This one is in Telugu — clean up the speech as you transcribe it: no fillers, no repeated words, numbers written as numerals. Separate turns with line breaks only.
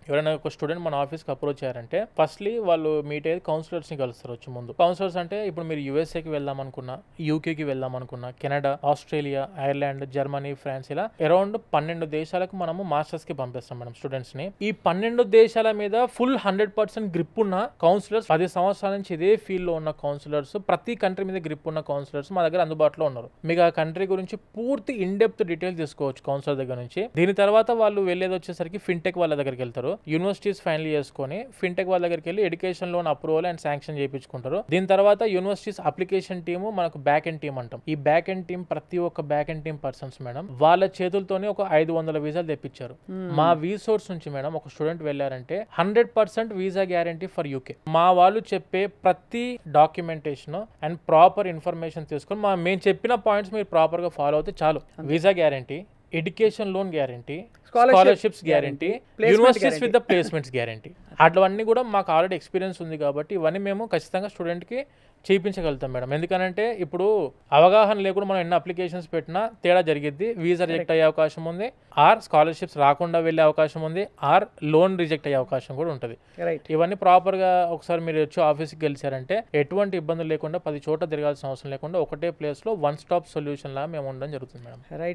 ఎవరైనా ఒక స్టూడెంట్ మన ఆఫీస్కి అప్రోచ్ అయ్యారంటే ఫస్ట్లీ వాళ్ళు మీట్ అయ్యేది కౌన్సిలర్స్ని కలుస్తారు వచ్చి ముందు. కౌన్సిలర్స్ అంటే ఇప్పుడు మీరు యూఎస్ఏకి వెళ్దాం అనుకున్నా, యూకేకి వెళ్దాం అనుకున్నా, Canada, Australia, Ireland, Germany, France ఇలా అరౌండ్ 12 దేశాలకు మనము మాస్టర్స్కి పంపిస్తాం మేడం స్టూడెంట్స్ని. ఈ 12 దేశాల మీద ఫుల్ 100% గ్రిప్ ఉన్న కౌన్సిలర్స్, 10 సంవత్సరాల నుంచి ఇదే ఫీల్డ్లో ఉన్న కౌన్సిలర్స్, ప్రతి కంట్రీ మీద గ్రిప్ ఉన్న కౌన్సిలర్స్ మా దగ్గర అందుబాటులో ఉన్నారు. మీకు ఆ కంట్రీ గురించి పూర్తి ఇన్ డెప్త్ డీటెయిల్స్ తీసుకోవచ్చు కౌన్సిలర్ దగ్గర నుంచి. దీని తర్వాత వాళ్ళు వెళ్ళేది వచ్చేసరికి ఫిన్టెక్ వాళ్ళ దగ్గరికి వెళ్తారు. యూనివర్సిటీస్ ఫైనల్ చేసుకొని ఫిన్టెక్ వాళ్ళ దగ్గరికి వెళ్ళి education loan approval and sanction చేయించుకుంటారు. దీని తర్వాత యూనివర్సిటీస్ అప్లికేషన్ టీము, మనకు బ్యాక్ ఎండ్ టీమ్ అంటాం. ఈ బ్యాక్ ఎండ్ టీమ్ ప్రతి ఒక్క back end team persons madam వాళ్ళ చేతులతోనే ఒక 500 వీసాలు తెప్పించారు. మా వీసోర్స్ నుంచి మేడం ఒక స్టూడెంట్ వెళ్ళారంటే 100% వీసా గ్యారంటీ ఫర్ యూకే. మా వాళ్ళు చెప్పే ప్రతి డాక్యుమెంటేషన్ అండ్ ప్రాపర్ ఇన్ఫర్మేషన్ తీసుకొని మేము చెప్పిన పాయింట్స్ మీరు ప్రాపర్ గా ఫాలో అవుతే చాలు. Visa guarantee, education loan guarantee, scholarships guarantee, universities with the placements guarantee, అట్లవన్నీ కూడా మాకు ఆల్రెడీ ఎక్స్పీరియన్స్ ఉంది కాబట్టి ఇవన్నీ మేము ఖచ్చితంగా స్టూడెంట్కి చేయించగలుగుతాం మేడం. ఎందుకంటే ఇప్పుడు అవగాహన లేకుండా మనం ఎన్ని అప్లికేషన్స్ పెట్టినా తేడా జరిగిద్ది. వీసా రిజెక్ట్ అయ్యే అవకాశం ఉంది, ఆర్ స్కాలర్షిప్స్ రాకుండా వెళ్ళే అవకాశం ఉంది, ఆర్ లోన్ రిజెక్ట్ అయ్యే అవకాశం కూడా ఉంటుంది. ఇవన్నీ ప్రాపర్గా ఒకసారి మీరు వచ్చి ఆఫీస్కి గెలిచారంటే ఎటువంటి ఇబ్బందులు లేకుండా 10 చోట్ల తిరగాల్సిన అవసరం లేకుండా ఒకటే ప్లేస్లో వన్ స్టాప్ సొల్యూషన్ లా మేము ఉండడం జరుగుతుంది మేడం.
రైట్.